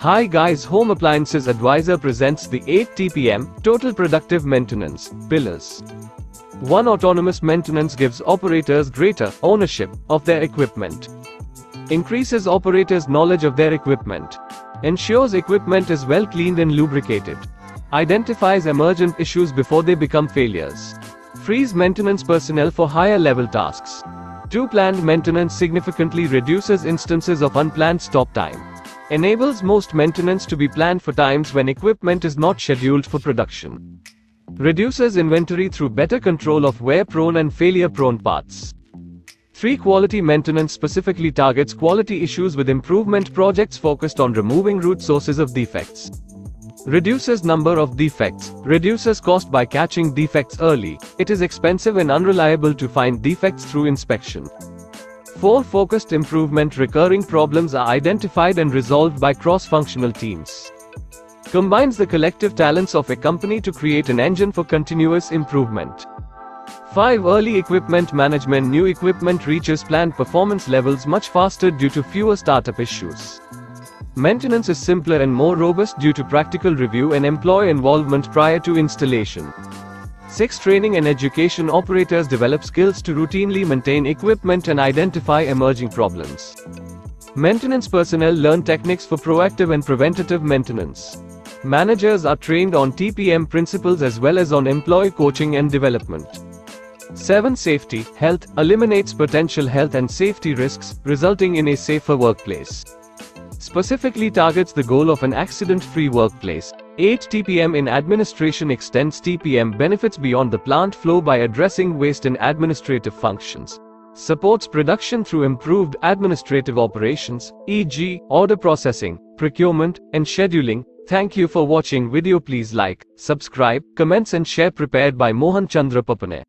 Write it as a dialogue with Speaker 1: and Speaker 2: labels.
Speaker 1: Hi guys, Home Appliances Advisor presents the 8 TPM Total Productive Maintenance Pillars. 1. Autonomous maintenance gives operators greater ownership of their equipment. Increases operators' knowledge of their equipment. Ensures equipment is well cleaned and lubricated. Identifies emergent issues before they become failures. Frees maintenance personnel for higher level tasks. 2. Planned maintenance significantly reduces instances of unplanned stop time. Enables most maintenance to be planned for times when equipment is not scheduled for production. Reduces inventory through better control of wear-prone and failure-prone parts. 3. Quality maintenance specifically targets quality issues with improvement projects focused on removing root sources of defects. Reduces number of defects. Reduces cost by catching defects early. It is expensive and unreliable to find defects through inspection. 4. Focused improvement. Recurring problems are identified and resolved by cross-functional teams. Combines the collective talents of a company to create an engine for continuous improvement. 5. Early equipment management. New equipment reaches planned performance levels much faster due to fewer startup issues. Maintenance is simpler and more robust due to practical review and employee involvement prior to installation. 6. Training and education. Operators develop skills to routinely maintain equipment and identify emerging problems. Maintenance personnel learn techniques for proactive and preventative maintenance. Managers are trained on TPM principles as well as on employee coaching and development. 7. Safety, health, eliminates potential health and safety risks, resulting in a safer workplace. Specifically targets the goal of an accident-free workplace. 8. TPM in administration extends TPM benefits beyond the plant floor by addressing waste in administrative functions. Supports production through improved administrative operations, e.g., order processing, procurement, and scheduling. Thank you for watching video. Please like, subscribe, comments and share. Prepared by Mohan Chandra Papane.